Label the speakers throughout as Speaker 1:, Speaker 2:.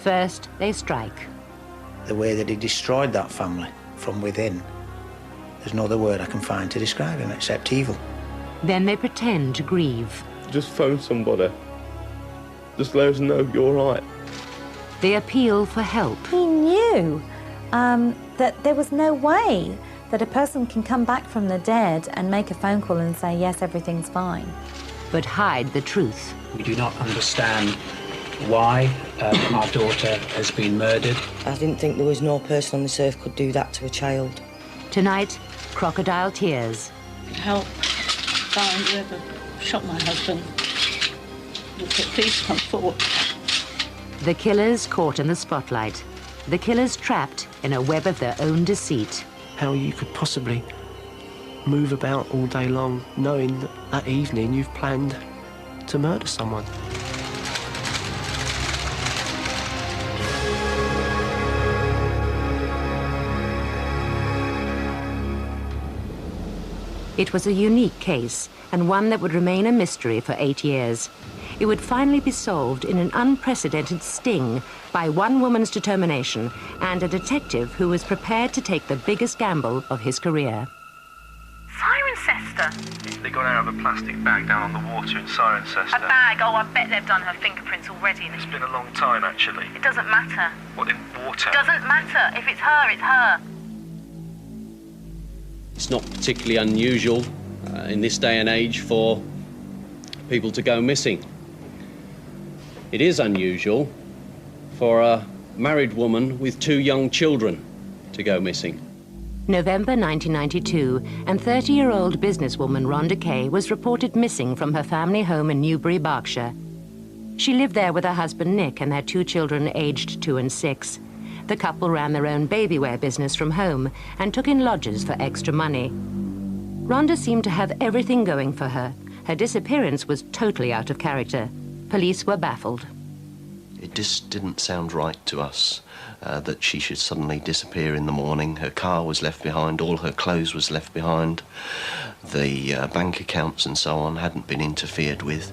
Speaker 1: First, they strike.
Speaker 2: The way that he destroyed that family from within, there's no other word I can find to describe him except evil.
Speaker 1: Then they pretend to grieve.
Speaker 3: Just phone somebody. Just let us know you're all right.
Speaker 1: They appeal for help.
Speaker 4: He knew that there was no way that a person can come back from the dead and make a phone call and say, yes, everything's fine.
Speaker 1: But hide the truth.
Speaker 5: We do not understand why our daughter has been murdered.
Speaker 6: I didn't think there was no person on this earth could do that to a child.
Speaker 1: Tonight, crocodile tears.
Speaker 7: Help find whoever shot my husband. Please come forward.
Speaker 1: The killers caught in the spotlight. The killers trapped in a web of their own deceit.
Speaker 8: How you could possibly move about all day long knowing that that evening you've planned to murder someone.
Speaker 1: It was a unique case, and one that would remain a mystery for 8 years. It would finally be solved in an unprecedented sting by one woman's determination and a detective who was prepared to take the biggest gamble of his career.
Speaker 9: Cirencester? They got out of a plastic bag down on the water in Cirencester.
Speaker 10: A bag? Oh, I bet they've done her fingerprints already.
Speaker 9: It's been a long time, actually.
Speaker 10: It doesn't matter.
Speaker 9: What, in water?
Speaker 10: It doesn't matter. If it's her, it's her.
Speaker 11: It's not particularly unusual in this day and age for people to go missing. It is unusual for a married woman with 2 young children to go missing.
Speaker 1: November 1992, and 30-year-old businesswoman Rhonda Kay was reported missing from her family home in Newbury, Berkshire. She lived there with her husband Nick and their 2 children aged 2 and 6. The couple ran their own baby wear business from home and took in lodgers for extra money. Rhonda seemed to have everything going for her. Her disappearance was totally out of character. Police were baffled.
Speaker 12: It just didn't sound right to us that she should suddenly disappear in the morning. Her car was left behind, all her clothes was left behind. The bank accounts and so on hadn't been interfered with.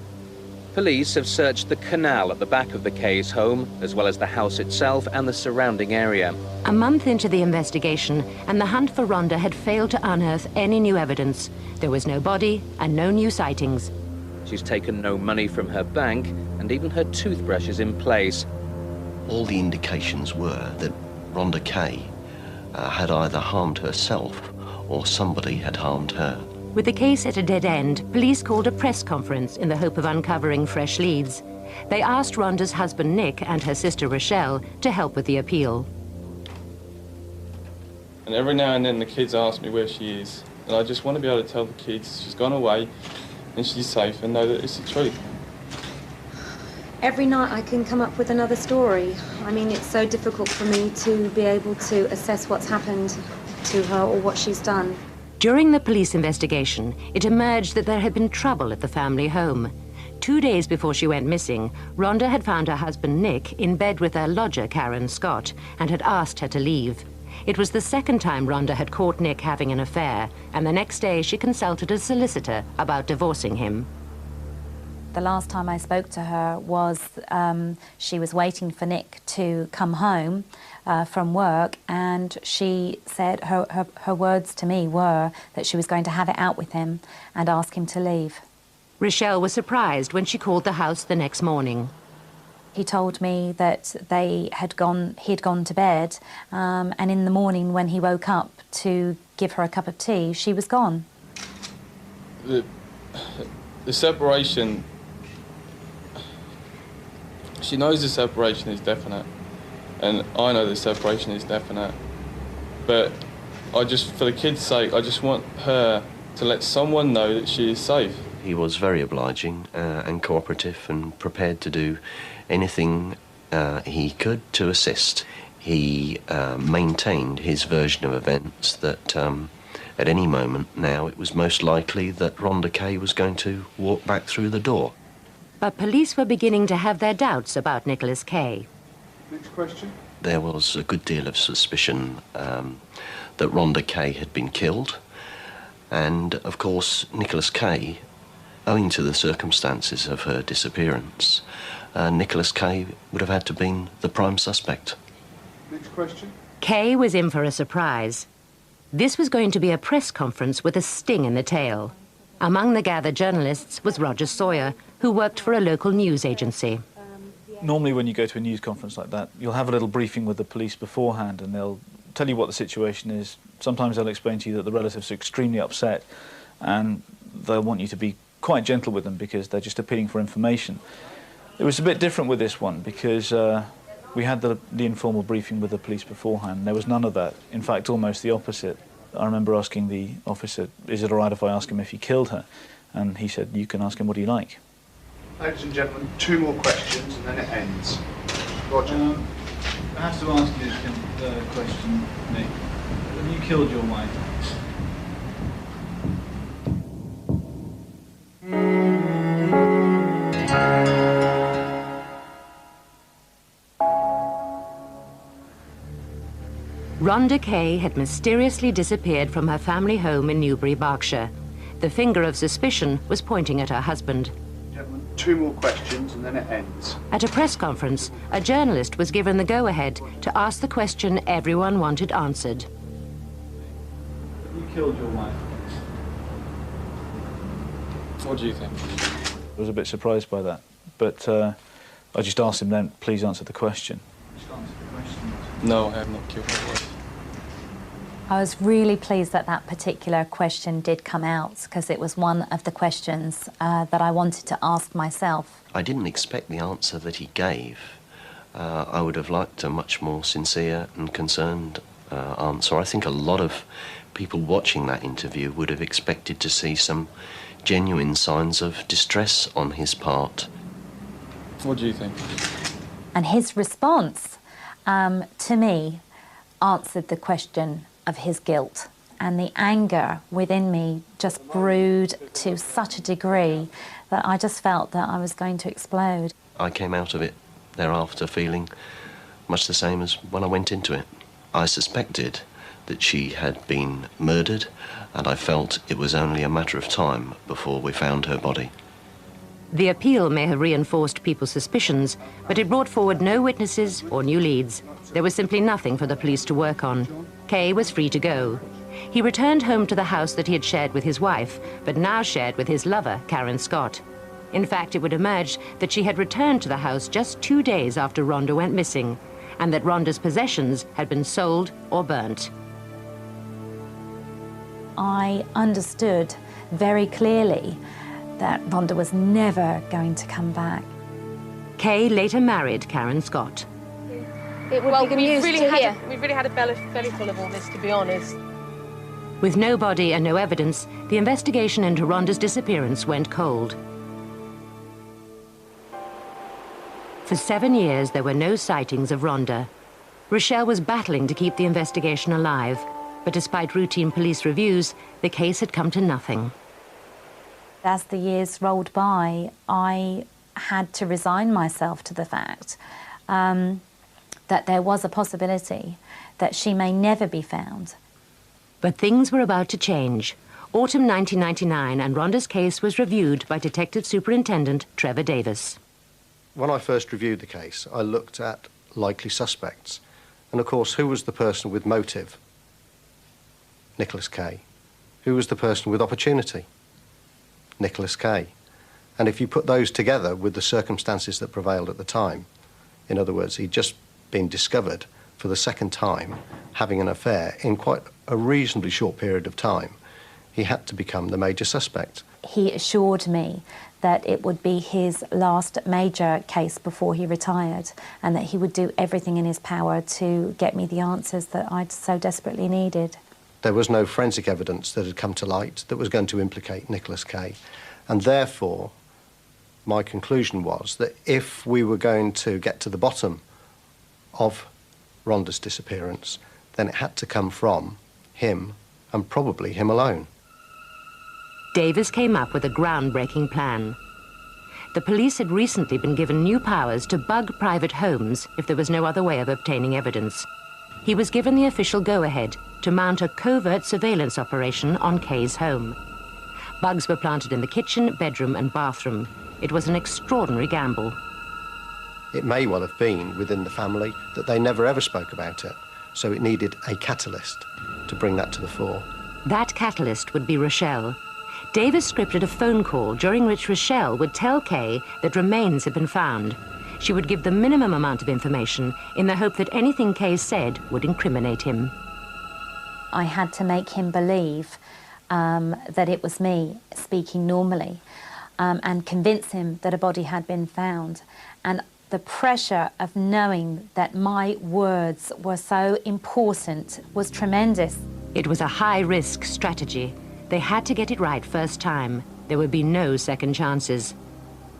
Speaker 13: Police have searched the canal at the back of the Kay's home, as well as the house itself and the surrounding area.
Speaker 1: A month into the investigation, and the hunt for Rhonda had failed to unearth any new evidence. There was no body and no new sightings.
Speaker 13: She's taken no money from her bank, and even her toothbrush is in place.
Speaker 12: All the indications were that Rhonda Kay had either harmed herself or somebody had harmed her.
Speaker 1: With the case at a dead end, police called a press conference in the hope of uncovering fresh leads. They asked Rhonda's husband Nick and her sister Rochelle to help with the appeal.
Speaker 3: And every now and then the kids ask me where she is, and I just want to be able to tell the kids she's gone away and she's safe and know that it's the truth.
Speaker 4: Every night I can come up with another story. I mean, it's so difficult for me to be able to assess what's happened to her or what she's done.
Speaker 1: During the police investigation, it emerged that there had been trouble at the family home. 2 days before she went missing, Rhonda had found her husband Nick in bed with her lodger, Karen Scott, and had asked her to leave. It was the second time Rhonda had caught Nick having an affair, and the next day she consulted a solicitor about divorcing him.
Speaker 4: The last time I spoke to her was she was waiting for Nick to come home from work, and she said her words to me were that she was going to have it out with him and ask him to leave.
Speaker 1: Rochelle was surprised when she called the house the next morning.
Speaker 4: He told me that he had gone to bed, and in the morning when he woke up to give her a cup of tea, she was gone.
Speaker 3: The separation, she knows the separation is definite, and I know the separation is definite, but for the kids' sake, I just want her to let someone know that she is safe.
Speaker 12: He was very obliging and cooperative and prepared to do anything he could to assist. He maintained his version of events that at any moment now it was most likely that Rhonda Kay was going to walk back through the door.
Speaker 1: But police were beginning to have their doubts about Nicholas Kay.
Speaker 3: Next question.
Speaker 12: There was a good deal of suspicion that Rhonda Kay had been killed, and of course Nicholas Kay, owing to the circumstances of her disappearance, Nicholas Kay would have had to been the prime suspect.
Speaker 14: Next question.
Speaker 1: Kay was in for a surprise. This was going to be a press conference with a sting in the tail. Among the gathered journalists was Roger Sawyer, who worked for a local news agency.
Speaker 14: Normally when you go to a news conference like that, you'll have a little briefing with the police beforehand and they'll tell you what the situation is. Sometimes they'll explain to you that the relatives are extremely upset and they'll want you to be quite gentle with them because they're just appealing for information. It was a bit different with this one because we had the informal briefing with the police beforehand. There was none of that. In fact, almost the opposite. I remember asking the officer, is it all right if I ask him if he killed her? And he said, you can ask him what you like. Ladies and gentlemen, 2 more questions and then it ends. Roger. I have to ask you this question, Nick. Have you killed your wife?
Speaker 1: Rhonda Kay had mysteriously disappeared from her family home in Newbury, Berkshire. The finger of suspicion was pointing at her husband.
Speaker 14: Gentlemen, 2 more questions and then it ends.
Speaker 1: At a press conference, a journalist was given the go-ahead to ask the question everyone wanted answered.
Speaker 14: Have you killed your wife?
Speaker 3: What do you think?
Speaker 14: I was a bit surprised by that, but I just asked him then, please answer the question.
Speaker 3: No, I have not killed my wife.
Speaker 4: I was really pleased that that particular question did come out because it was one of the questions that I wanted to ask myself.
Speaker 12: I didn't expect the answer that he gave. I would have liked a much more sincere and concerned answer. I think a lot of people watching that interview would have expected to see some genuine signs of distress on his part.
Speaker 3: What do you think?
Speaker 4: And his response to me answered the question of his guilt, and the anger within me just brewed to such a degree that I just felt that I was going to explode.
Speaker 12: I came out of it thereafter feeling much the same as when I went into it. I suspected that she had been murdered, and I felt it was only a matter of time before we found her body.
Speaker 1: The appeal may have reinforced people's suspicions, but it brought forward no witnesses or new leads. There was simply nothing for the police to work on. Kay was free to go. He returned home to the house that he had shared with his wife, but now shared with his lover, Karen Scott. In fact, it would emerge that she had returned to the house just 2 days after Rhonda went missing, and that Rhonda's possessions had been sold or burnt.
Speaker 4: I understood very clearly that Rhonda was never going to come back.
Speaker 1: Kay later married Karen Scott.
Speaker 15: It would be good news to hear. We've really had a belly full of all this, to be honest.
Speaker 1: With no body and no evidence, the investigation into Rhonda's disappearance went cold. For 7 years, there were no sightings of Rhonda. Rochelle was battling to keep the investigation alive, but despite routine police reviews, the case had come to nothing.
Speaker 4: As the years rolled by, I had to resign myself to the fact that there was a possibility that she may never be found.
Speaker 1: But things were about to change. Autumn 1999, and Rhonda's case was reviewed by Detective Superintendent Trevor Davis.
Speaker 16: When I first reviewed the case, I looked at likely suspects. And of course, who was the person with motive? Nicholas Kay. Who was the person with opportunity? Nicholas Kay. And if you put those together with the circumstances that prevailed at the time, in other words, he'd just been discovered for the second time having an affair in quite a reasonably short period of time, he had to become the major suspect.
Speaker 4: He assured me that it would be his last major case before he retired, and that he would do everything in his power to get me the answers that I'd so desperately needed.
Speaker 16: There was no forensic evidence that had come to light that was going to implicate Nicholas Kay, and therefore my conclusion was that if we were going to get to the bottom of Rhonda's disappearance, then it had to come from him, and probably him alone.
Speaker 1: Davis came up with a groundbreaking plan. The police had recently been given new powers to bug private homes if there was no other way of obtaining evidence. He was given the official go-ahead to mount a covert surveillance operation on Kay's home. Bugs were planted in the kitchen, bedroom and bathroom. It was an extraordinary gamble.
Speaker 16: It may well have been within the family that they never ever spoke about it, so it needed a catalyst to bring that to the fore.
Speaker 1: That catalyst would be Rochelle. Davis scripted a phone call during which Rochelle would tell Kay that remains had been found. She would give the minimum amount of information in the hope that anything Kay said would incriminate him.
Speaker 4: I had to make him believe that it was me speaking normally and convince him that a body had been found. And the pressure of knowing that my words were so important was tremendous.
Speaker 1: It was a high-risk strategy. They had to get it right first time. There would be no second chances.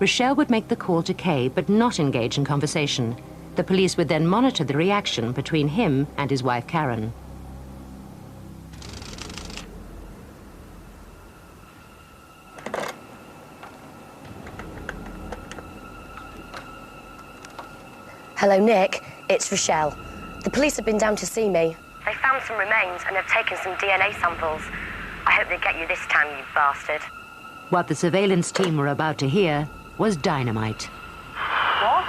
Speaker 1: Rochelle would make the call to Kay, but not engage in conversation. The police would then monitor the reaction between him and his wife, Karen.
Speaker 17: Hello, Nick. It's Rochelle. The police have been down to see me. They found some remains and have taken some DNA samples. I hope they get you this time, you bastard.
Speaker 1: What the surveillance team were about to hear was dynamite.
Speaker 10: What?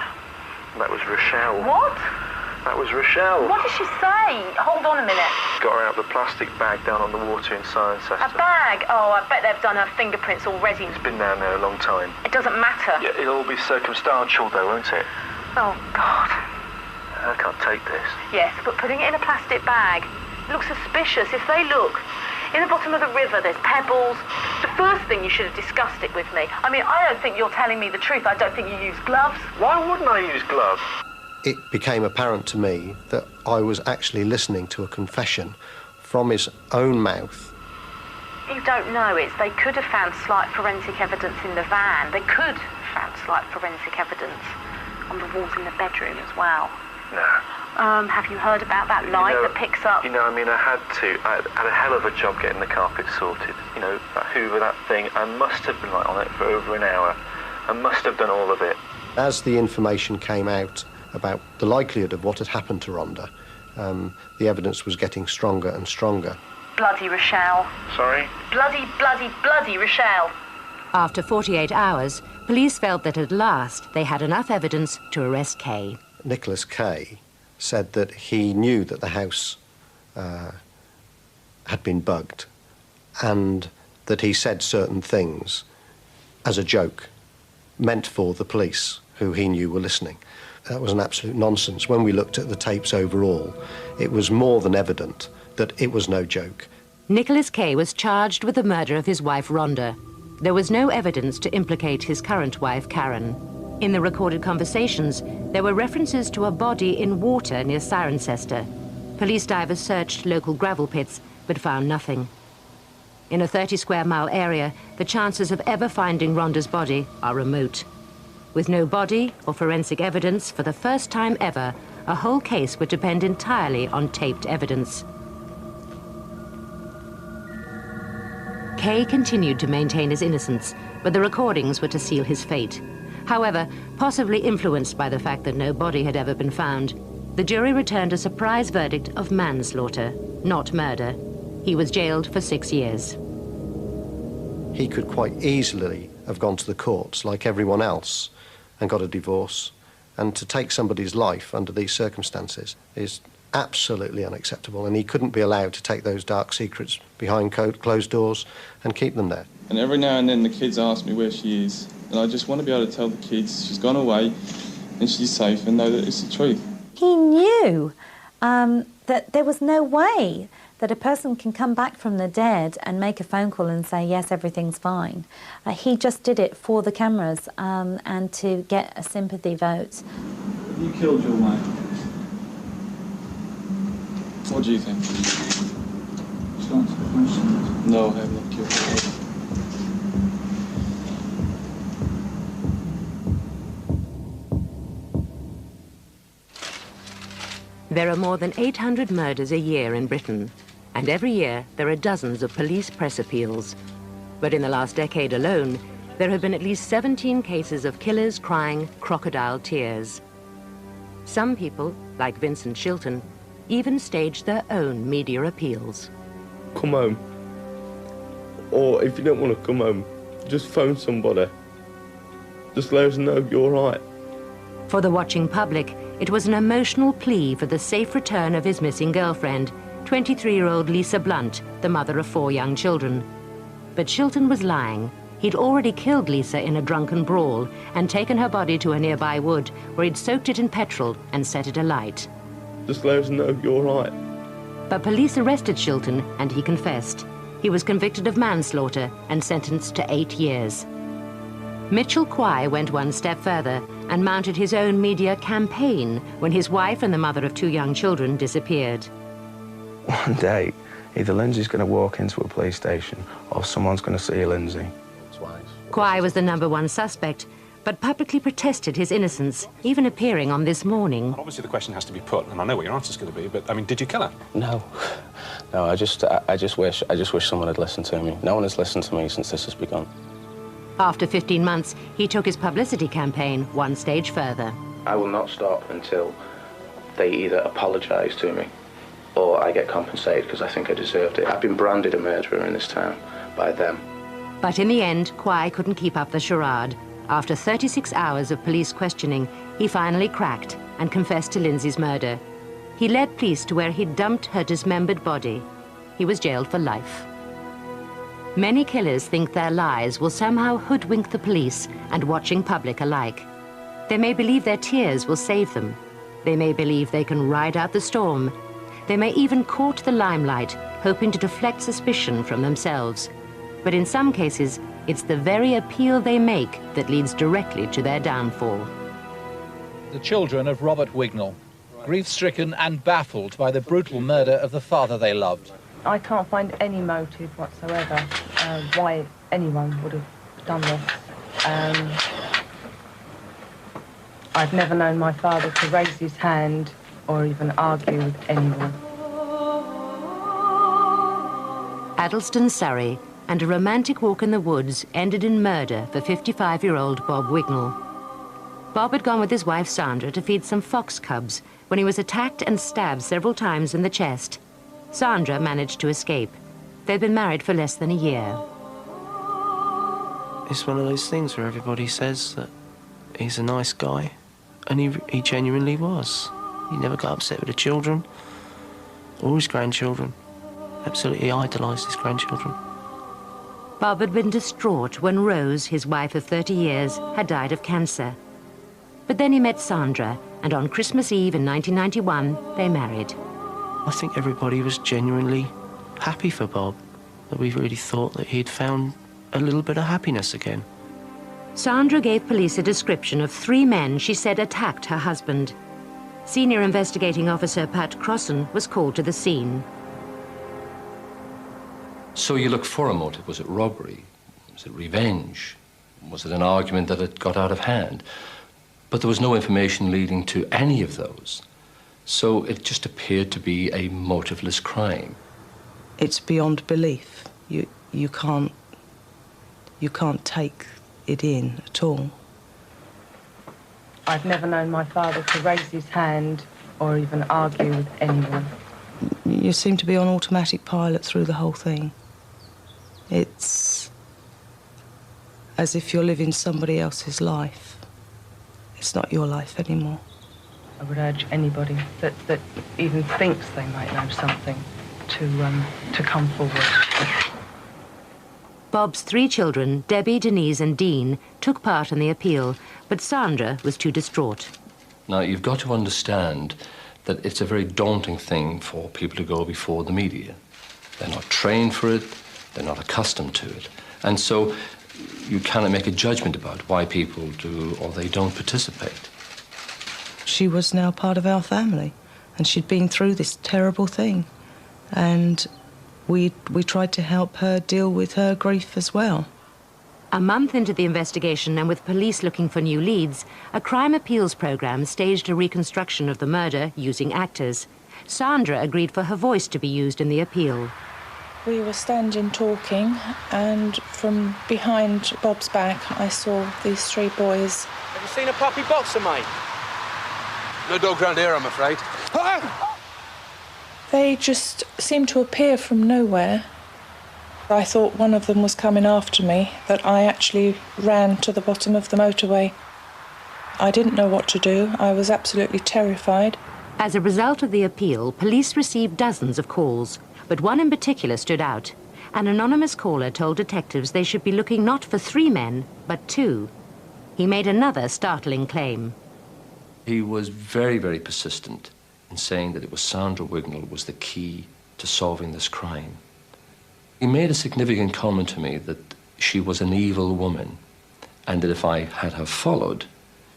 Speaker 9: That was Rochelle.
Speaker 10: What?
Speaker 9: That was Rochelle.
Speaker 10: What did she say? Hold on a minute.
Speaker 9: Got her out of the plastic bag down on the water in Cirencester.
Speaker 10: A bag? Oh, I bet they've done her fingerprints already.
Speaker 9: It's been down there a long time.
Speaker 10: It doesn't matter.
Speaker 9: Yeah, it'll all be circumstantial though, won't it?
Speaker 10: Oh, God.
Speaker 9: I can't take this.
Speaker 10: Yes, but putting it in a plastic bag looks suspicious. If they look, in the bottom of the river there's pebbles. The first thing you should have discussed it with me. I mean, I don't think you're telling me the truth. I don't think you use gloves.
Speaker 9: Why wouldn't I use gloves?
Speaker 16: It became apparent to me that I was actually listening to a confession from his own mouth.
Speaker 10: You don't know it. They could have found slight forensic evidence in the van. They could have found slight forensic evidence on the walls in the bedroom as well.
Speaker 9: No.
Speaker 10: Have you heard about that light that picks up?
Speaker 9: You know, I mean, I had a hell of a job getting the carpet sorted. You know, that Hoover, that thing, I must have been on it for over an hour. I must have done all of it.
Speaker 16: As the information came out about the likelihood of what had happened to Rhonda, the evidence was getting stronger and stronger.
Speaker 10: Bloody Rochelle.
Speaker 9: Sorry?
Speaker 10: Bloody Rochelle.
Speaker 1: After 48 hours, police felt that at last they had enough evidence to arrest Kay.
Speaker 16: Nicholas Kay said that he knew that the house had been bugged and that he said certain things as a joke meant for the police, who he knew were listening. That was an absolute nonsense. When we looked at the tapes overall, it was more than evident that it was no joke.
Speaker 1: Nicholas Kay was charged with the murder of his wife, Rhonda. There was no evidence to implicate his current wife, Karen. In the recorded conversations, there were references to a body in water near Cirencester. Police divers searched local gravel pits, but found nothing. In a 30-square-mile area, the chances of ever finding Rhonda's body are remote. With no body or forensic evidence, for the first time ever, a whole case would depend entirely on taped evidence. Kay continued to maintain his innocence, but the recordings were to seal his fate. However, possibly influenced by the fact that no body had ever been found, the jury returned a surprise verdict of manslaughter, not murder. He was jailed for 6 years.
Speaker 16: He could quite easily have gone to the courts like everyone else and got a divorce. And to take somebody's life under these circumstances is absolutely unacceptable, and he couldn't be allowed to take those dark secrets behind closed doors and keep them there.
Speaker 3: And every now and then the kids ask me where she is, and I just want to be able to tell the kids she's gone away and she's safe and know that it's the truth.
Speaker 4: He knew that there was no way that a person can come back from the dead and make a phone call and say, yes, everything's fine. He just did it for the cameras and to get a sympathy vote.
Speaker 3: You killed your wife. What do you think?
Speaker 14: Just answer the question.
Speaker 3: No, I have not killed her.
Speaker 1: There are more than 800 murders a year in Britain, and every year there are dozens of police press appeals. But in the last decade alone, there have been at least 17 cases of killers crying crocodile tears. Some people, like Vincent Shilton, even staged their own media appeals.
Speaker 18: Come home. Or if you don't want to come home, just phone somebody. Just let us know you're all right.
Speaker 1: For the watching public, it was an emotional plea for the safe return of his missing girlfriend, 23-year-old Lisa Blunt, the mother of 4 young children. But Shilton was lying. He'd already killed Lisa in a drunken brawl and taken her body to a nearby wood, where he'd soaked it in petrol and set it alight.
Speaker 18: Just let us know you're all right.
Speaker 1: But police arrested Shilton and he confessed. He was convicted of manslaughter and sentenced to 8 years. Mitchell Quay went one step further and mounted his own media campaign when his wife and the mother of 2 young children disappeared.
Speaker 19: One day, either Lindsay's going to walk into a police station or someone's going to see Lindsay.
Speaker 1: Quay was the #1 suspect, but publicly protested his innocence, even appearing on This Morning.
Speaker 20: Obviously, the question has to be put, and I know what your answer's going to be, but, I mean, did you kill her?
Speaker 21: No. No, I just wish someone had listened to me. No one has listened to me since this has begun.
Speaker 1: After 15 months, he took his publicity campaign one stage further.
Speaker 21: I will not stop until they either apologise to me or I get compensated, because I think I deserved it. I've been branded a murderer in this town by them.
Speaker 1: But in the end, Quay couldn't keep up the charade. After 36 hours of police questioning, he finally cracked and confessed to Lindsay's murder. He led police to where he'd dumped her dismembered body. He was jailed for life. Many killers think their lies will somehow hoodwink the police and watching public alike. They may believe their tears will save them. They may believe they can ride out the storm. They may even court the limelight, hoping to deflect suspicion from themselves. But in some cases, it's the very appeal they make that leads directly to their downfall.
Speaker 22: The children of Robert Wignall, grief-stricken and baffled by the brutal murder of the father they loved.
Speaker 23: I can't find any motive whatsoever why anyone would have done this. I've never known my father to raise his hand or even argue with anyone.
Speaker 1: Addleston, Surrey, and a romantic walk in the woods ended in murder for 55-year-old Bob Wignall. Bob had gone with his wife Sandra to feed some fox cubs when he was attacked and stabbed several times in the chest. Sandra managed to escape. They'd been married for less than a year.
Speaker 8: It's one of those things where everybody says that he's a nice guy, and he genuinely was. He never got upset with the children or his grandchildren. Absolutely idolised his grandchildren.
Speaker 1: Bob had been distraught when Rose, his wife of 30 years, had died of cancer. But then he met Sandra, and on Christmas Eve in 1991, they married.
Speaker 8: I think everybody was genuinely happy for Bob, that we really thought that he'd found a little bit of happiness again.
Speaker 1: Sandra gave police a description of 3 men she said attacked her husband. Senior Investigating Officer Pat Crossan was called to the scene.
Speaker 24: So you looked for a motive. Was it robbery? Was it revenge? Was it an argument that had got out of hand? But there was no information leading to any of those. So it just appeared to be a motiveless crime.
Speaker 6: It's beyond belief. You can't take it in at all.
Speaker 23: I've never known my father to raise his hand or even argue with anyone.
Speaker 6: You seem to be on automatic pilot through the whole thing. It's as if you're living somebody else's life. It's not your life anymore.
Speaker 23: I would urge anybody that even thinks they might know something to come forward.
Speaker 1: Bob's 3 children, Debbie, Denise and Dean, took part in the appeal, but Sandra was too distraught.
Speaker 24: Now, you've got to understand that it's a very daunting thing for people to go before the media. They're not trained for it, they're not accustomed to it. And so you cannot make a judgment about why people do or they don't participate.
Speaker 6: She was now part of our family, and she'd been through this terrible thing. And we tried to help her deal with her grief as well.
Speaker 1: A month into the investigation and with police looking for new leads, a crime appeals program staged a reconstruction of the murder using actors. Sandra agreed for her voice to be used in the appeal.
Speaker 25: We were standing talking, and from behind Bob's back, I saw these 3 boys.
Speaker 26: Have you seen a puppy boxer, mate? No dogs around here, I'm afraid.
Speaker 25: They just seemed to appear from nowhere. I thought one of them was coming after me, but I actually ran to the bottom of the motorway. I didn't know what to do. I was absolutely terrified.
Speaker 1: As a result of the appeal, police received dozens of calls, but one in particular stood out. An anonymous caller told detectives they should be looking not for 3 men, but 2. He made another startling claim.
Speaker 24: He was very, very persistent in saying that it was Sandra Wignall was the key to solving this crime. He made a significant comment to me that she was an evil woman, and that if I had her followed,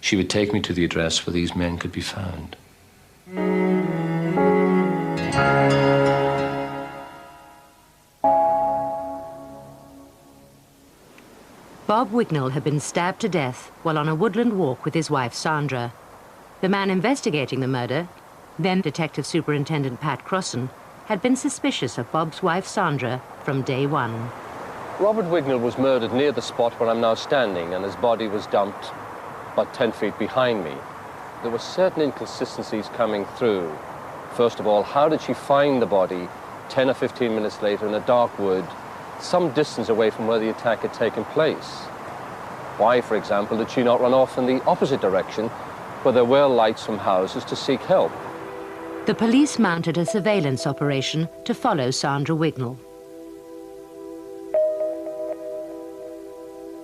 Speaker 24: she would take me to the address where these men could be found.
Speaker 1: Bob Wignall had been stabbed to death while on a woodland walk with his wife Sandra. The man investigating the murder, then Detective Superintendent Pat Crossan, had been suspicious of Bob's wife Sandra from day one.
Speaker 2: Robert Wignall was murdered near the spot where I'm now standing, and his body was dumped about 10 feet behind me. There were certain inconsistencies coming through. First of all, how did she find the body 10 or 15 minutes later in a dark wood, some distance away from where the attack had taken place? Why, for example, did she not run off in the opposite direction, where there were lights from houses, to seek help?
Speaker 1: The police mounted a surveillance operation to follow Sandra Wignall.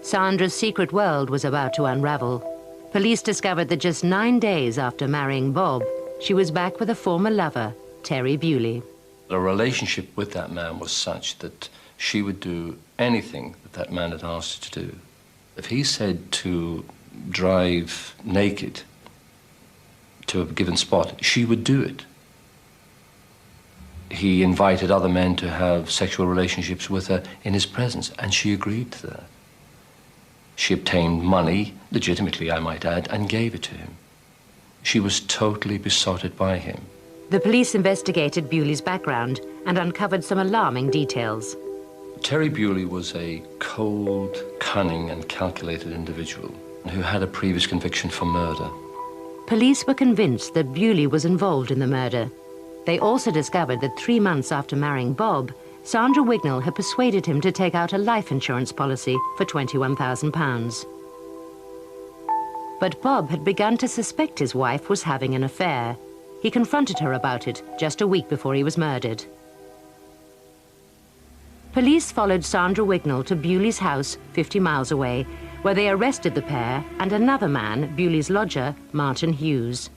Speaker 1: Sandra's secret world was about to unravel. Police discovered that just 9 days after marrying Bob, she was back with a former lover, Terry Bewley.
Speaker 24: The relationship with that man was such that she would do anything that that man had asked her to do. If he said to drive naked to a given spot, she would do it. He invited other men to have sexual relationships with her in his presence, and she agreed to that. She obtained money, legitimately I might add, and gave it to him. She was totally besotted by him.
Speaker 1: The police investigated Bewley's background and uncovered some alarming details.
Speaker 24: Terry Bewley was a cold, cunning and calculated individual who had a previous conviction for murder.
Speaker 1: Police were convinced that Bewley was involved in the murder. They also discovered that 3 months after marrying Bob, Sandra Wignall had persuaded him to take out a life insurance policy for £21,000. But Bob had begun to suspect his wife was having an affair. He confronted her about it just a week before he was murdered. Police followed Sandra Wignall to Bewley's house 50 miles away, where they arrested the pair and another man, Bewley's lodger, Martin Hughes.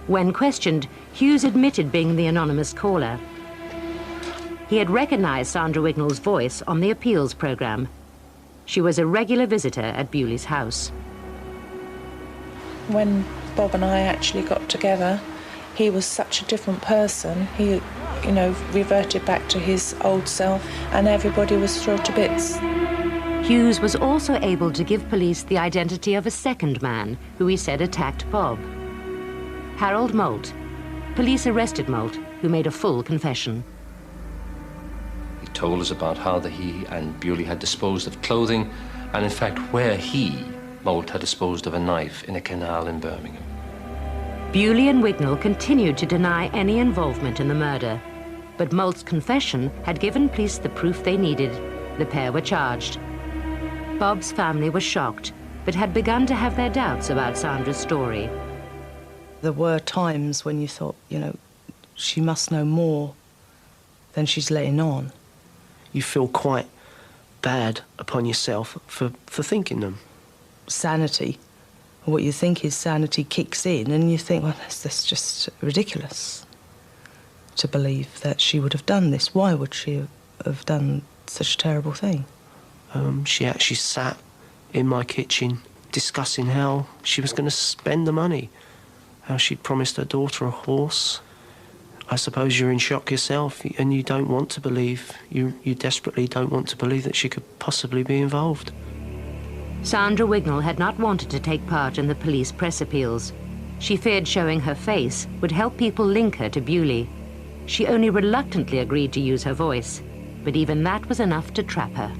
Speaker 1: When questioned, Hughes admitted being the anonymous caller. He had recognized Sandra Wignall's voice on the appeals program. She was a regular visitor at Bewley's house.
Speaker 25: When Bob and I actually got together, he was such a different person. He, reverted back to his old self, and everybody was thrilled to bits.
Speaker 1: Hughes was also able to give police the identity of a second man who he said attacked Bob. Harold Moult. Police arrested Moult, who made a full confession.
Speaker 24: He told us about how he and Bewley had disposed of clothing, and in fact where he, Moult, had disposed of a knife in a canal in Birmingham.
Speaker 1: Bewley and Wignall continued to deny any involvement in the murder, but Moult's confession had given police the proof they needed. The pair were charged. Bob's family was shocked, but had begun to have their doubts about Sandra's story.
Speaker 6: There were times when you thought, she must know more than she's letting on.
Speaker 8: You feel quite bad upon yourself for thinking them.
Speaker 6: Sanity, what you think is sanity, kicks in, and you think, well, that's just ridiculous to believe that she would have done this. Why would she have done such a terrible thing?
Speaker 8: She actually sat in my kitchen discussing how she was going to spend the money, how she'd promised her daughter a horse. I suppose you're in shock yourself, and you don't want to believe, you desperately don't want to believe that she could possibly be involved.
Speaker 1: Sandra Wignall had not wanted to take part in the police press appeals. She feared showing her face would help people link her to Bewley. She only reluctantly agreed to use her voice, but even that was enough to trap her.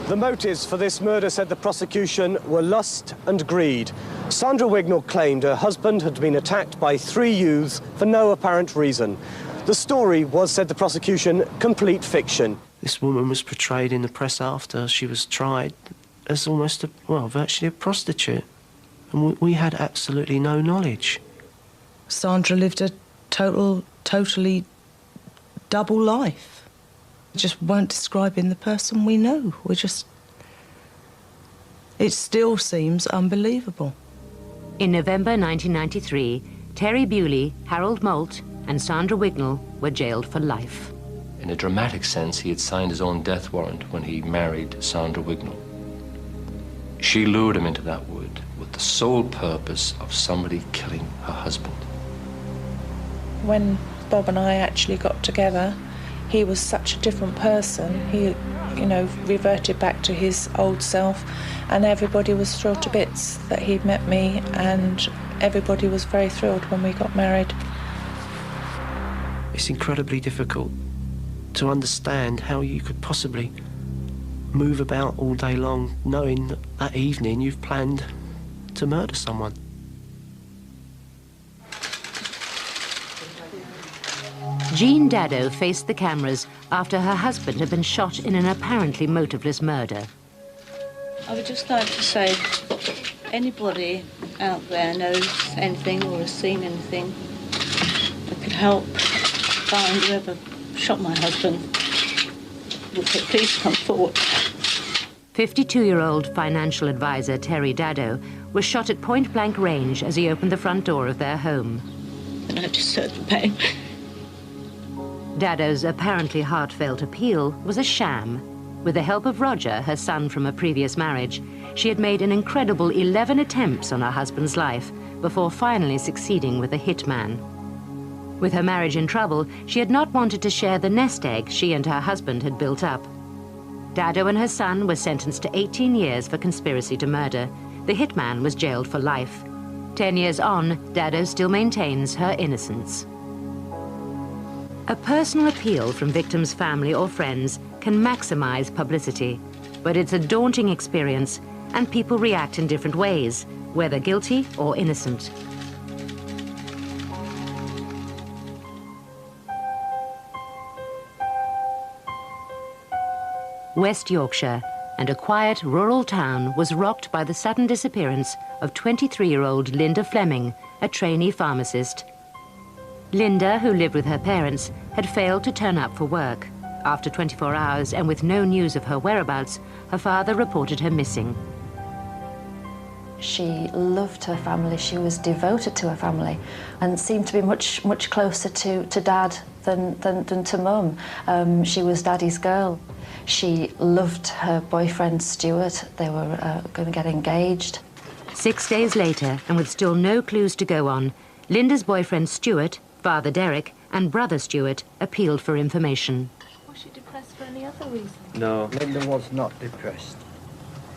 Speaker 5: The motives for this murder, said the prosecution, were lust and greed. Sandra Wignall claimed her husband had been attacked by 3 youths for no apparent reason. The story was, said the prosecution, complete fiction.
Speaker 8: This woman was portrayed in the press after she was tried as almost, virtually a prostitute. And we had absolutely no knowledge.
Speaker 6: Sandra lived a totally double life. We just weren't describing the person we know. It still seems unbelievable.
Speaker 1: In November 1993, Terry Bewley, Harold Moult and Sandra Wignall were jailed for life.
Speaker 24: In a dramatic sense, he had signed his own death warrant when he married Sandra Wignall. She lured him into that wood with the sole purpose of somebody killing her husband.
Speaker 25: When Bob and I actually got together, he was such a different person. He, reverted back to his old self, and everybody was thrilled to bits that he'd met me, and everybody was very thrilled when we got married.
Speaker 8: It's incredibly difficult to understand how you could possibly move about all day long knowing that that evening you've planned to murder someone.
Speaker 1: Jean Dado faced the cameras after her husband had been shot in an apparently motiveless murder.
Speaker 7: I would just like to say, anybody out there knows anything or has seen anything that could help find whoever shot my husband, would please come forward.
Speaker 1: 52-year-old financial advisor Terry Dado was shot at point-blank range as he opened the front door of their home.
Speaker 7: And I just heard the pain.
Speaker 1: Dado's apparently heartfelt appeal was a sham. With the help of Roger, her son from a previous marriage, she had made an incredible 11 attempts on her husband's life before finally succeeding with a hitman. With her marriage in trouble, she had not wanted to share the nest egg she and her husband had built up. Dado and her son were sentenced to 18 years for conspiracy to murder. The hitman was jailed for life. 10 years on, Dado still maintains her innocence. A personal appeal from victims' family or friends can maximize publicity, but it's a daunting experience, and people react in different ways, whether guilty or innocent. West Yorkshire, and a quiet rural town was rocked by the sudden disappearance of 23-year-old Linda Fleming, a trainee pharmacist. Linda, who lived with her parents, had failed to turn up for work. After 24 hours and with no news of her whereabouts, her father reported her missing.
Speaker 4: She loved her family, she was devoted to her family, and seemed to be much closer to Dad than to Mum. She was Daddy's girl. She loved her boyfriend Stuart. They were going to get engaged.
Speaker 1: 6 days later, and with still no clues to go on, Linda's boyfriend Stuart, Father Derek, and brother Stuart appealed for information.
Speaker 7: Was she depressed for any other reason?
Speaker 11: No. Linda was not depressed.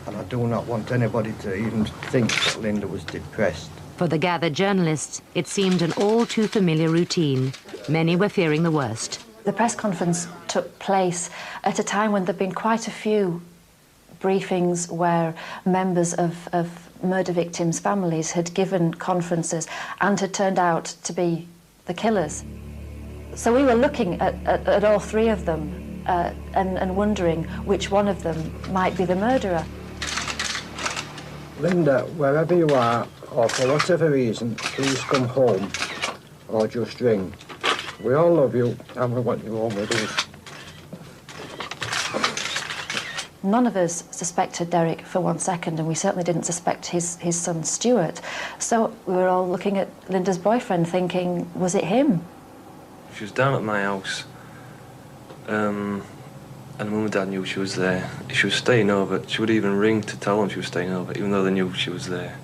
Speaker 11: And I do not want anybody to even think that Linda was depressed.
Speaker 1: For the gathered journalists, it seemed an all too familiar routine. Many were fearing the worst.
Speaker 4: The press conference took place at a time when there'd been quite a few briefings where members of murder victims' families had given conferences and had turned out to be the killers. So we were looking at all three of them and wondering which one of them might be the murderer.
Speaker 11: Linda, wherever you are, or for whatever reason, please come home or just ring. We all love you and we want you home with us.
Speaker 4: None of us suspected Derek for 1 second, and we certainly didn't suspect his son Stuart. So we were all looking at Linda's boyfriend thinking, was it him?
Speaker 12: She was down at my house, and Mum and Dad knew she was there. She was staying over. She would even ring to tell them she was staying over, even though they knew she was there.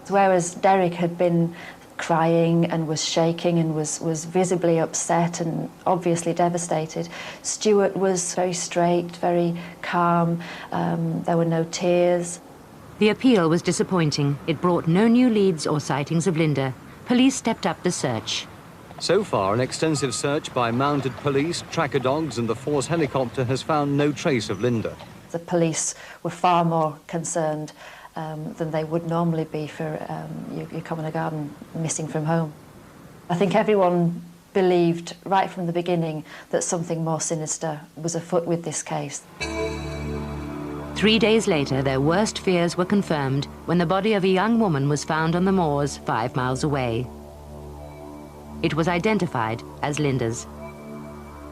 Speaker 4: Whereas Derek had been crying and was shaking and was visibly upset and obviously devastated, Stuart was very straight, very calm. There were no tears.
Speaker 1: The appeal was disappointing. It brought no new leads or sightings of Linda. Police stepped up the search.
Speaker 5: So far, an extensive search by mounted police, tracker dogs and the Force helicopter has found no trace of Linda.
Speaker 4: The police were far more concerned than they would normally be for your common garden missing from home. I think everyone
Speaker 9: believed right from the beginning that something more sinister was afoot with this case.
Speaker 1: 3 days later, their worst fears were confirmed when the body of a young woman was found on the moors 5 miles away. It was identified as Linda's.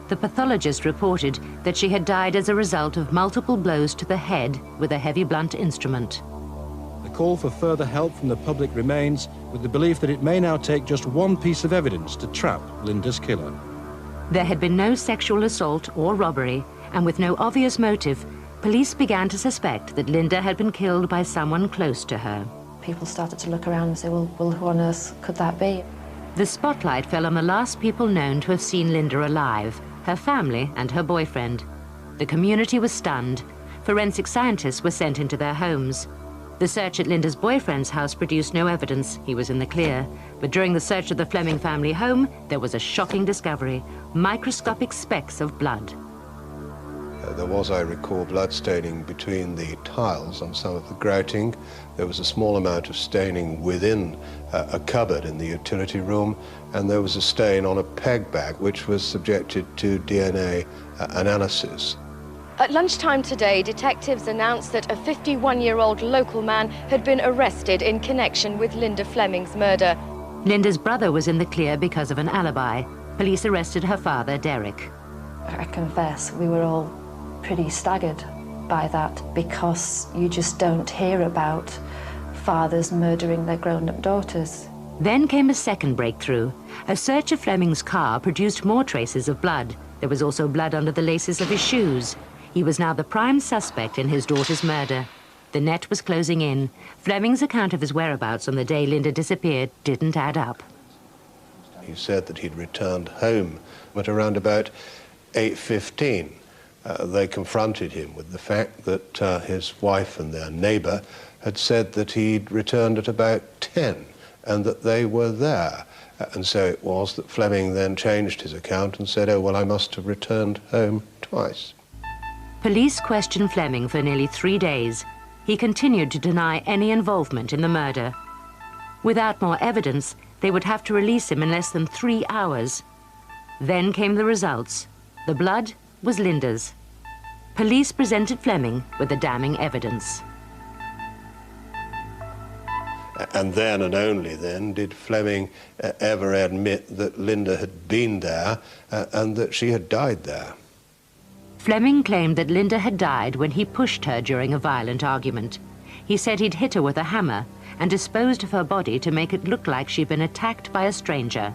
Speaker 1: The pathologist reported that she had died as a result of multiple blows to the head with a heavy blunt instrument.
Speaker 10: The call for further help from the public remains, with the belief that it may now take just one piece of evidence to trap Linda's killer.
Speaker 1: There had been no sexual assault or robbery, and with no obvious motive, police began to suspect that Linda had been killed by someone close to her.
Speaker 9: People started to look around and say, well, who on earth could that be?
Speaker 1: The spotlight fell on the last people known to have seen Linda alive, her family and her boyfriend. The community was stunned. Forensic scientists were sent into their homes. The search at Linda's boyfriend's house produced no evidence. He was in the clear. But during the search of the Fleming family home, there was a shocking discovery: microscopic specks of blood.
Speaker 13: There was, I recall, blood staining between the tiles on some of the grouting. There was a small amount of staining within a cupboard in the utility room, and there was a stain on a peg bag which was subjected to DNA analysis.
Speaker 15: At lunchtime today, detectives announced that a 51-year-old local man had been arrested in connection with Linda Fleming's murder.
Speaker 1: Linda's brother was in the clear because of an alibi. Police arrested her father, Derek.
Speaker 9: I confess, we were all pretty staggered by that, because you just don't hear about fathers murdering their grown-up daughters.
Speaker 1: Then came a second breakthrough. A search of Fleming's car produced more traces of blood. There was also blood under the laces of his shoes. He was now the prime suspect in his daughter's murder. The net was closing in. Fleming's account of his whereabouts on the day Linda disappeared didn't add up.
Speaker 13: He said that he'd returned home at around about 8:15. They confronted him with the fact that his wife and their neighbour had said that he'd returned at about 10 and that they were there. And so it was that Fleming then changed his account and said, oh, well, I must have returned home twice.
Speaker 1: Police questioned Fleming for nearly 3 days. He continued to deny any involvement in the murder. Without more evidence, they would have to release him in less than 3 hours. Then came the results. The blood was Linda's. Police presented Fleming with the damning evidence.
Speaker 13: And then and only then did Fleming ever admit that Linda had been there and that she had died there.
Speaker 1: Fleming claimed that Linda had died when he pushed her during a violent argument. He said he'd hit her with a hammer and disposed of her body to make it look like she'd been attacked by a stranger.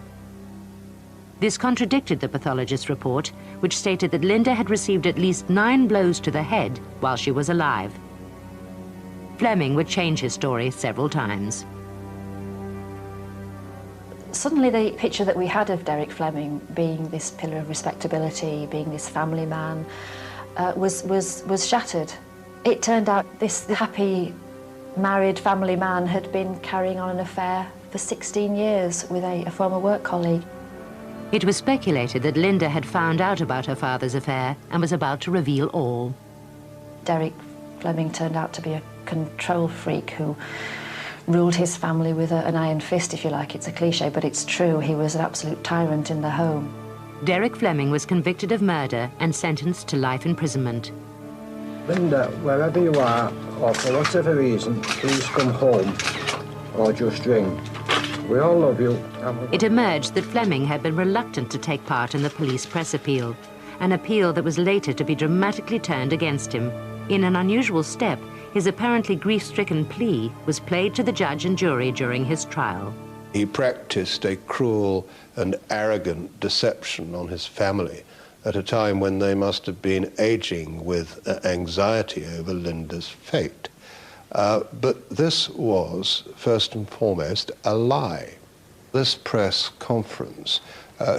Speaker 1: This contradicted the pathologist's report, which stated that Linda had received at least 9 blows to the head while she was alive. Fleming would change his story several times.
Speaker 9: Suddenly the picture that we had of Derek Fleming being this pillar of respectability, being this family man, was shattered. It turned out this happy, married family man had been carrying on an affair for 16 years with a former work colleague.
Speaker 1: It was speculated that Linda had found out about her father's affair and was about to reveal all.
Speaker 9: Derek Fleming turned out to be a control freak who ruled his family with an iron fist, if you like. It's a cliche, but it's true. He was an absolute tyrant in the home.
Speaker 1: Derek Fleming was convicted of murder and sentenced to life imprisonment.
Speaker 11: Linda, wherever you are, or for whatever reason, please come home or just ring. We all love you.
Speaker 1: It emerged that Fleming had been reluctant to take part in the police press appeal, an appeal that was later to be dramatically turned against him. In an unusual step, his apparently grief-stricken plea was played to the judge and jury during his trial.
Speaker 13: He practiced a cruel and arrogant deception on his family at a time when they must have been aging with anxiety over Linda's fate. But this was, first and foremost, a lie. This press conference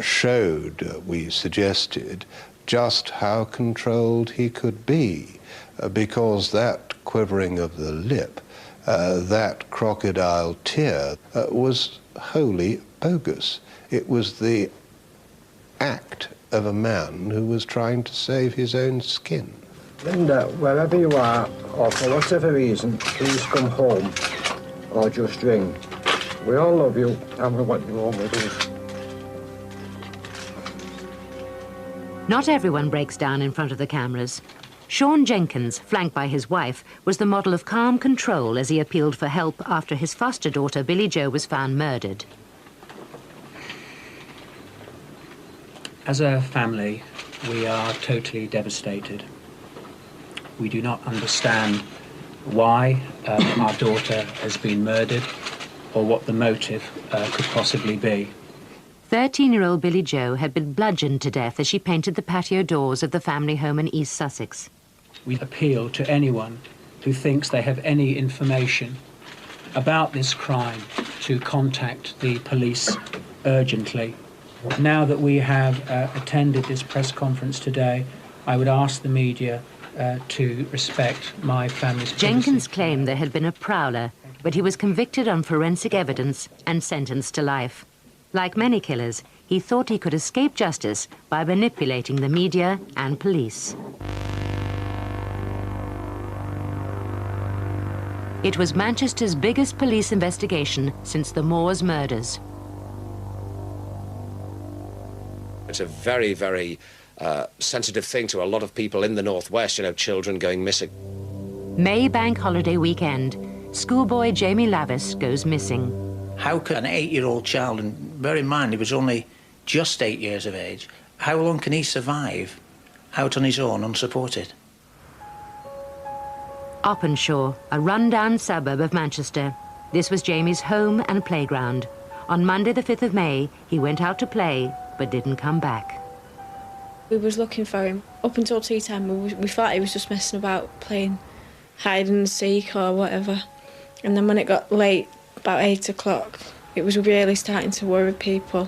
Speaker 13: showed, we suggested, just how controlled he could be, because that quivering of the lip, that crocodile tear, was wholly bogus. It was the act of a man who was trying to save his own skin.
Speaker 11: Linda, wherever you are, or for whatever reason, please come home or just ring. We all love you and we want you home with us.
Speaker 1: Not everyone breaks down in front of the cameras. Sean Jenkins, flanked by his wife, was the model of calm control as he appealed for help after his foster daughter, Billy Jo, was found murdered.
Speaker 3: As a family, we are totally devastated. We do not understand why our daughter has been murdered or what the motive could possibly be.
Speaker 1: 13-year-old Billy Jo had been bludgeoned to death as she painted the patio doors of the family home in East Sussex.
Speaker 3: We appeal to anyone who thinks they have any information about this crime to contact the police urgently. Now that we have attended this press conference today, I would ask the media to respect my family's privacy.
Speaker 1: Jenkins claimed there had been a prowler, but he was convicted on forensic evidence and sentenced to life. Like many killers, he thought he could escape justice by manipulating the media and police. It was Manchester's biggest police investigation since the Moors murders.
Speaker 14: It's a very, very sensitive thing to a lot of people in the Northwest, you know, children going missing.
Speaker 1: May bank holiday weekend, schoolboy Jamie Lavis goes missing.
Speaker 16: How can an 8-year-old child, and bear in mind he was only just 8 years of age, how long can he survive out on his own, unsupported?
Speaker 1: Openshaw, a run-down suburb of Manchester. This was Jamie's home and playground. On Monday the 5th of May, he went out to play, but didn't come back.
Speaker 17: We was looking for him. Up until tea time, we thought he was just messing about, playing hide and seek or whatever. And then when it got late, about 8 o'clock, it was really starting to worry people.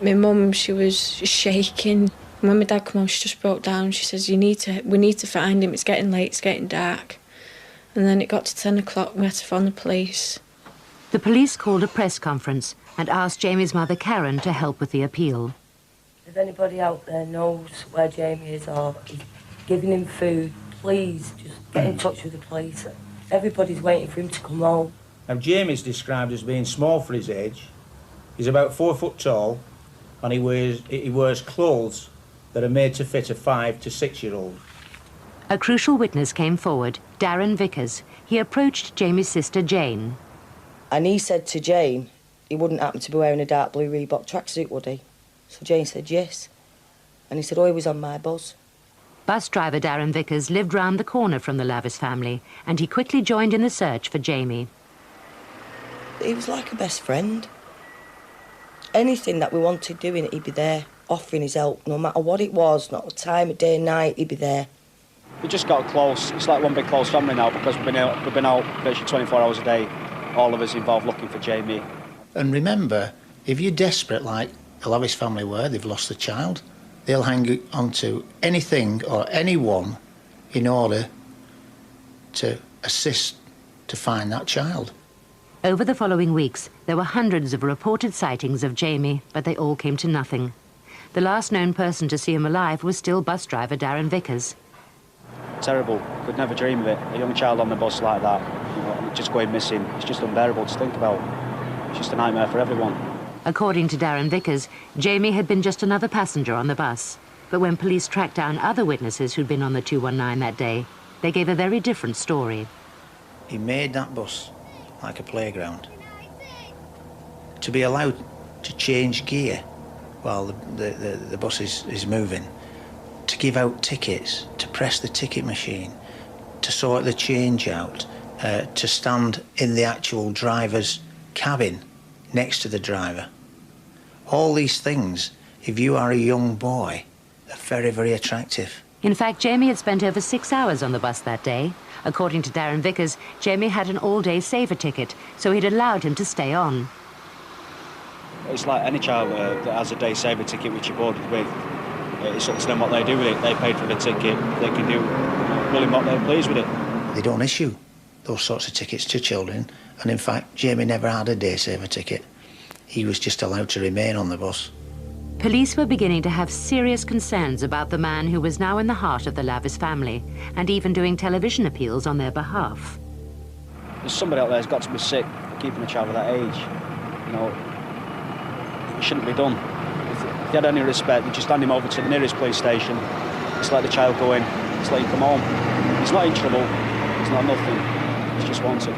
Speaker 17: My mum, she was shaking. When my dad came home, she just broke down. She says, we need to find him, it's getting late, it's getting dark. And then it got to 10 o'clock, we had to phone the police.
Speaker 1: The police called a press conference and asked Jamie's mother, Karen, to help with the appeal.
Speaker 18: If anybody out there knows where Jamie is or is giving him food, please just get in touch with the police. Everybody's waiting for him to come home.
Speaker 19: Now, Jamie's described as being small for his age. He's about 4 foot tall, and he wears clothes that are made to fit a 5 to 6-year-old.
Speaker 1: A crucial witness came forward, Darren Vickers. He approached Jamie's sister, Jane.
Speaker 18: And he said to Jane, he wouldn't happen to be wearing a dark blue Reebok tracksuit, would he? So Jane said yes. And he said, oh, he was on my bus.
Speaker 1: Bus driver Darren Vickers lived round the corner from the Lavis family, and he quickly joined in the search for Jamie.
Speaker 18: He was like a best friend. Anything that we wanted doing, he'd be there, offering his help, no matter what it was, not the time of day, night, he'd be there.
Speaker 27: We just got close. It's like one big close family now because we've been out virtually 24 hours a day, all of us involved looking for Jamie.
Speaker 16: And remember, if you're desperate like the Lavis family were, they've lost a child, they'll hang on to anything or anyone in order to assist to find that child.
Speaker 1: Over the following weeks, there were hundreds of reported sightings of Jamie, but they all came to nothing. The last known person to see him alive was still bus driver Darren Vickers.
Speaker 27: Terrible. Could never dream of it. A young child on the bus like that, you know, just going missing. It's just unbearable to think about. It's just a nightmare for everyone.
Speaker 1: According to Darren Vickers, Jamie had been just another passenger on the bus. But when police tracked down other witnesses who'd been on the 219 that day, they gave a very different story.
Speaker 16: He made that bus like a playground. To be allowed to change gear while the bus is moving, to give out tickets, to press the ticket machine, to sort the change out, to stand in the actual driver's cabin next to the driver. All these things, if you are a young boy, are very, very attractive.
Speaker 1: In fact, Jamie had spent over 6 hours on the bus that day. According to Darren Vickers, Jamie had an all-day saver ticket, so he'd allowed him to stay on.
Speaker 27: It's like any child that has a day saver ticket which you're boarded with. It's up to them what they do with it. They paid for the ticket. They can do really what they're pleased with it.
Speaker 16: They don't issue those sorts of tickets to children, and in fact, Jamie never had a day saver ticket. He was just allowed to remain on the bus.
Speaker 1: Police were beginning to have serious concerns about the man who was now in the heart of the Lavis family, and even doing television appeals on their behalf.
Speaker 27: There's somebody out there who's got to be sick for keeping a child of that age. You know, it shouldn't be done. If they had any respect, they'd just hand him over to the nearest police station. Just let the child go in, just let him come home. He's not in trouble, he's not nothing, he's just wanted.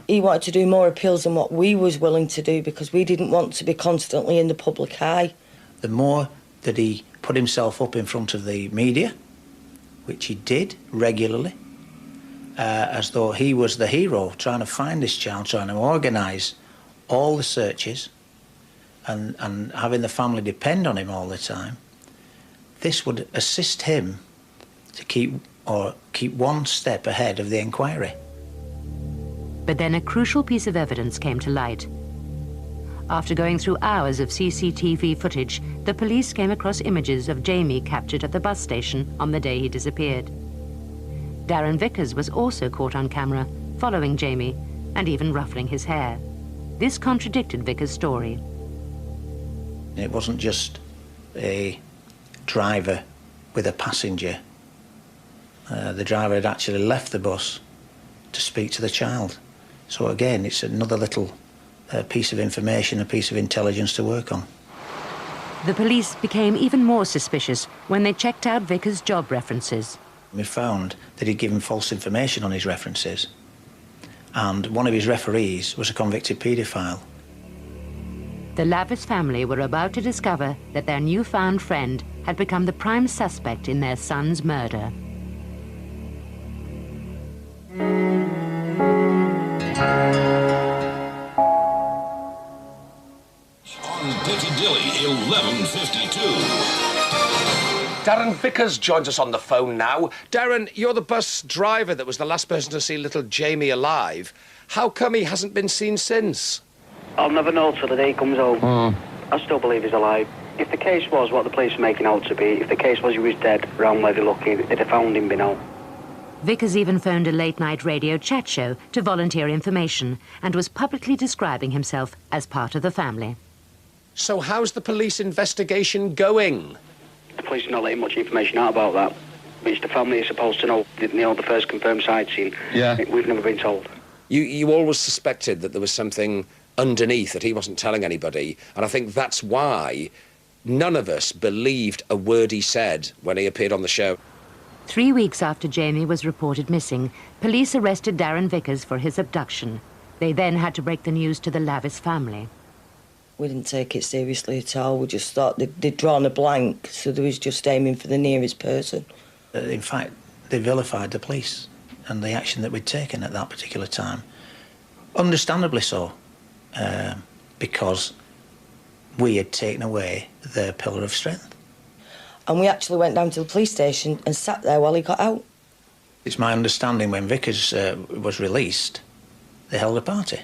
Speaker 18: He wanted to do more appeals than what we was willing to do because we didn't want to be constantly in the public eye.
Speaker 16: The more that he put himself up in front of the media, which he did regularly, as though he was the hero, trying to find this child, trying to organise all the searches and having the family depend on him all the time, this would assist him to keep one step ahead of the inquiry.
Speaker 1: But then a crucial piece of evidence came to light. After going through hours of CCTV footage, the police came across images of Jamie captured at the bus station on the day he disappeared. Darren Vickers was also caught on camera, following Jamie and even ruffling his hair. This contradicted Vickers' story.
Speaker 16: It wasn't just a driver with a passenger. The driver had actually left the bus to speak to the child. So again, it's another little piece of information, a piece of intelligence to work on.
Speaker 1: The police became even more suspicious when they checked out Vickers' job references.
Speaker 16: We found that he'd given false information on his references, and one of his referees was a convicted paedophile.
Speaker 1: The Lavis family were about to discover that their newfound friend had become the prime suspect in their son's murder.
Speaker 2: On Piccadilly, 11:52.
Speaker 14: Darren Vickers joins us on the phone now. Darren, you're the bus driver that was the last person to see little Jamie alive. How come he hasn't been seen since?
Speaker 6: I'll never know till the day he comes home. I still believe he's alive. If the case was what the police are making out to be, if the case was he was dead, around where they're looking, they'd have found him by now.
Speaker 1: Vickers even phoned a late-night radio chat show to volunteer information and was publicly describing himself as part of the family.
Speaker 14: So how's the police investigation going?
Speaker 6: The police are not letting much information out about that, which the family is supposed to know. They know the first confirmed sightseeing.
Speaker 14: Yeah.
Speaker 6: We've never been told.
Speaker 14: You always suspected that there was something underneath that he wasn't telling anybody, and I think that's why none of us believed a word he said when he appeared on the show.
Speaker 1: 3 weeks after Jamie was reported missing, police arrested Darren Vickers for his abduction. They then had to break the news to the Lavis family.
Speaker 18: We didn't take it seriously at all. We just thought they'd drawn a blank, so they was just aiming for the nearest person.
Speaker 16: In fact, they vilified the police and the action that we'd taken at that particular time. Understandably so, because we had taken away their pillar of strength.
Speaker 18: And we actually went down to the police station and sat there while he got out.
Speaker 16: It's my understanding when Vickers was released, they held a party.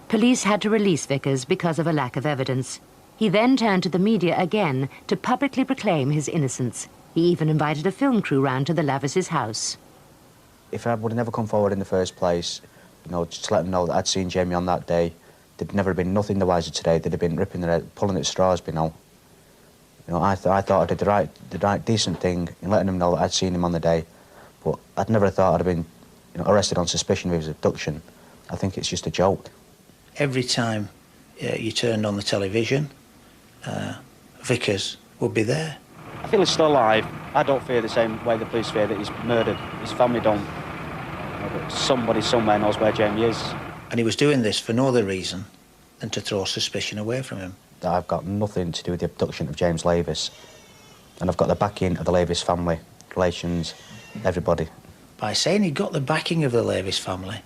Speaker 1: Police had to release Vickers because of a lack of evidence. He then turned to the media again to publicly proclaim his innocence. He even invited a film crew round to the Lavis' house.
Speaker 20: If I would have never come forward in the first place, you know, just to let them know that I'd seen Jamie on that day, there'd never been nothing the wiser today. They'd have been ripping their head, pulling at straws, you know. You know, I thought I did the right decent thing in letting them know that I'd seen him on the day, but I'd never thought I'd have been, you know, arrested on suspicion of his abduction. I think it's just a joke.
Speaker 16: Every time you turned on the television, Vickers would be there.
Speaker 27: I feel he's still alive. I don't fear the same way the police fear that he's murdered. His family don't. But somebody somewhere knows where Jamie is.
Speaker 16: And he was doing this for no other reason than to throw suspicion away from him.
Speaker 20: I've got nothing to do with the abduction of James Lavis. And I've got the backing of the Lavis family, relations, everybody.
Speaker 16: By saying he got the backing of the Lavis family,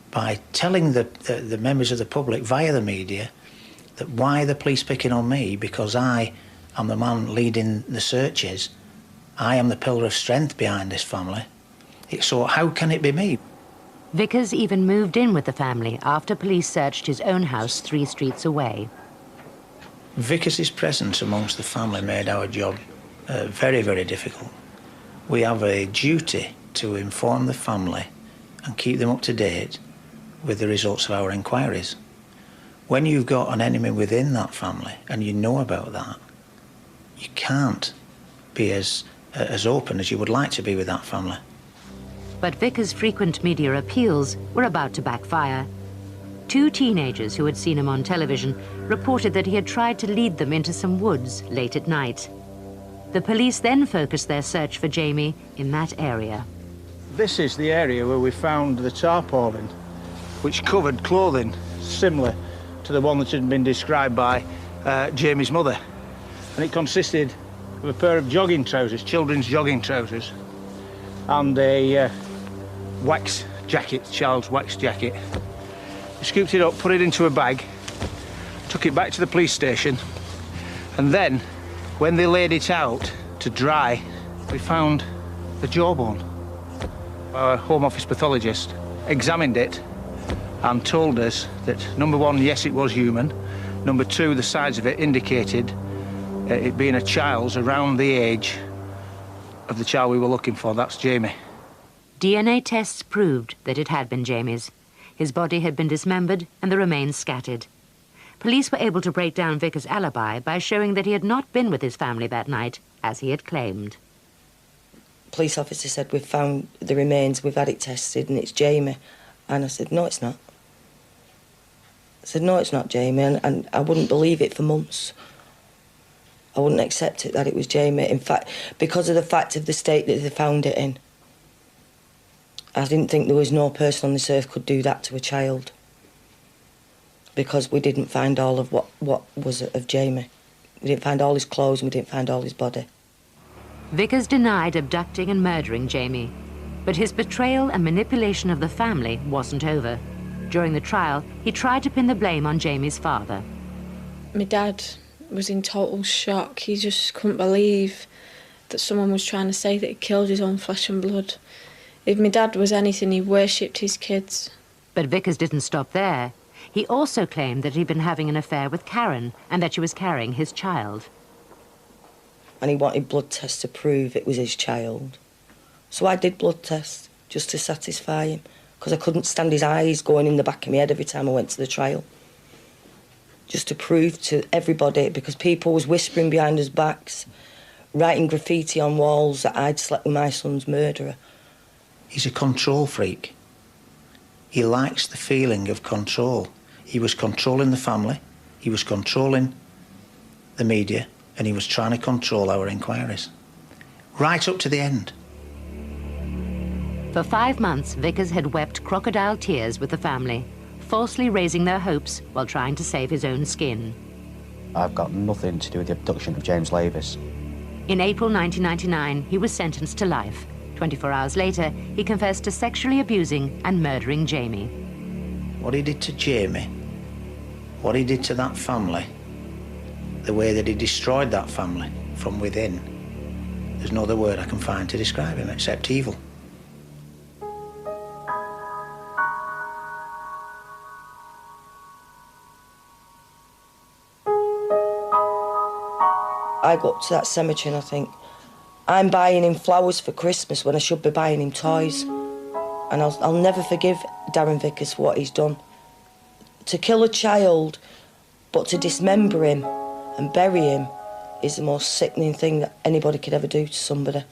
Speaker 16: by telling the members of the public via the media that why are the police picking on me because I am the man leading the searches, I am the pillar of strength behind this family. So how can it be me?
Speaker 1: Vickers even moved in with the family after police searched his own house 3 streets away.
Speaker 16: Vickers' presence amongst the family made our job very, very difficult. We have a duty to inform the family and keep them up to date with the results of our inquiries. When you've got an enemy within that family and you know about that, you can't be as open as you would like to be with that family.
Speaker 1: But Vickers' frequent media appeals were about to backfire. 2 teenagers who had seen him on television reported that he had tried to lead them into some woods late at night. The police then focused their search for Jamie in that area.
Speaker 19: This is the area where we found the tarpaulin, which covered clothing similar to the one that had been described by Jamie's mother. And it consisted of a pair of jogging trousers, children's jogging trousers, and a wax jacket, child's wax jacket. We scooped it up, put it into a bag, took it back to the police station, and then, when they laid it out to dry, we found the jawbone. Our Home Office pathologist examined it and told us that, number one, yes, it was human. Number two, the size of it indicated it being a child's around the age of the child we were looking for. That's Jamie.
Speaker 1: DNA tests proved that it had been Jamie's. His body had been dismembered and the remains scattered. Police were able to break down Vickers' alibi by showing that he had not been with his family that night, as he had claimed.
Speaker 18: Police officer said, we've found the remains, we've had it tested, and it's Jamie. And I said, no, it's not. I said, no, it's not Jamie, and I wouldn't believe it for months. I wouldn't accept it that it was Jamie. In fact, because of the fact of the state that they found it in, I didn't think there was no person on this earth could do that to a child. Because we didn't find all of what was of Jamie. We didn't find all his clothes and we didn't find all his body.
Speaker 1: Vickers denied abducting and murdering Jamie, but his betrayal and manipulation of the family wasn't over. During the trial, he tried to pin the blame on Jamie's father.
Speaker 17: My dad was in total shock. He just couldn't believe that someone was trying to say that he killed his own flesh and blood. If my dad was anything, he worshipped his kids.
Speaker 1: But Vickers didn't stop there. He also claimed that he'd been having an affair with Karen and that she was carrying his child.
Speaker 18: And he wanted blood tests to prove it was his child. So I did blood tests just to satisfy him, because I couldn't stand his eyes going in the back of my head every time I went to the trial. Just to prove to everybody, because people was whispering behind us backs, writing graffiti on walls that I'd slept with my son's murderer.
Speaker 16: He's a control freak. He likes the feeling of control. He was controlling the family, he was controlling the media, and he was trying to control our inquiries. Right up to the end.
Speaker 1: For 5 months, Vickers had wept crocodile tears with the family, falsely raising their hopes while trying to save his own skin.
Speaker 20: I've got nothing to do with the abduction of James Lavis.
Speaker 1: In April 1999, he was sentenced to life. 24 hours later, he confessed to sexually abusing and murdering Jamie.
Speaker 16: What he did to Jamie, what he did to that family, the way that he destroyed that family from within, there's no other word I can find to describe him except evil.
Speaker 18: I go up to that cemetery and I think, I'm buying him flowers for Christmas when I should be buying him toys. And I'll never forgive Darren Vickers for what he's done. To kill a child, but to dismember him and bury him is the most sickening thing that anybody could ever do to somebody.